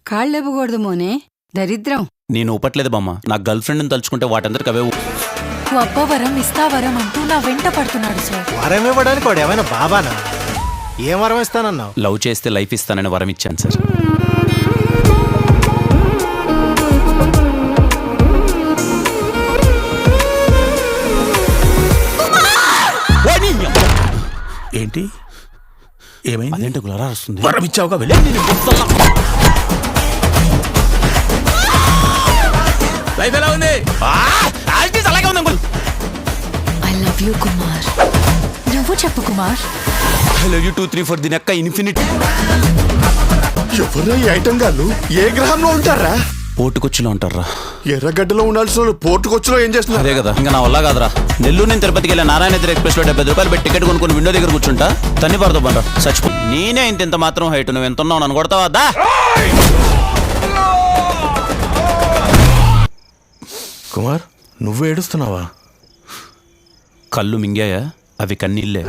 కాళ్ళెవ్వకూడదు మోనే, దరిద్రం. నేను ఊపట్లేదు బామ్మ, నా గర్ల్ ఫ్రెండ్ని తలుచుకుంటే వాటందరికి అవే నువ్వు అబ్బా వరం ఇస్తా వరం అంటూ నా వెంట పడుతున్నాడు సార్. వరం ఇవ్వడానికి వాడు ఏమైనా బాబానా? ఏం వరం ఇస్తానన్నావు? లవ్ చేస్తే లైఫ్ ఇస్తానని వరం ఇచ్చాను సార్. ఏంటి ఏమైంది? అదేంటి గులారా వస్తుంది? వరం ఇచ్చావుగా వెళ్ళి లైఫ్ ఎలా ఉంది? అలాగే ఉంది uncle. I love you Kumar. నువ్వు చెప్పు కుమార్. ఐ లవ్ యూ 2 3 4 దీని అక్క ఇన్ఫినిటీ. ఎవరా ఈ ఐటమ్ గాళ్ళు? ఏ గ్రహంలో ఉంటారా? పోటుకొచ్చిలో ఉంటారా? ఎర్రగడ్డలో ఉండాల్సిన పోర్టుకొచ్చిలో ఏం చేస్తున్నారు? అదే కదా, ఇంకా నా వల్ల కాదురా. నెల్లూరు నేను తిరుపతికి వెళ్ళా, నారాయణ ఎక్స్ప్రెస్ లో 70 రూపాయలు పెట్టి టికెట్ కొనుక్కొని విండో దగ్గర కూర్చుంటా. తన్ని పడతావు బండ్రా చచ్చిపో. నేనే ఇంత మాత్రం హైట్, నువ్వు ఎంత ఉన్నావు నన్ను కొడతావా? దా కుమార్, నువ్వు ఏడుస్తున్నావా? కళ్ళు మింగాయా? అవి కన్నీళ్ళే.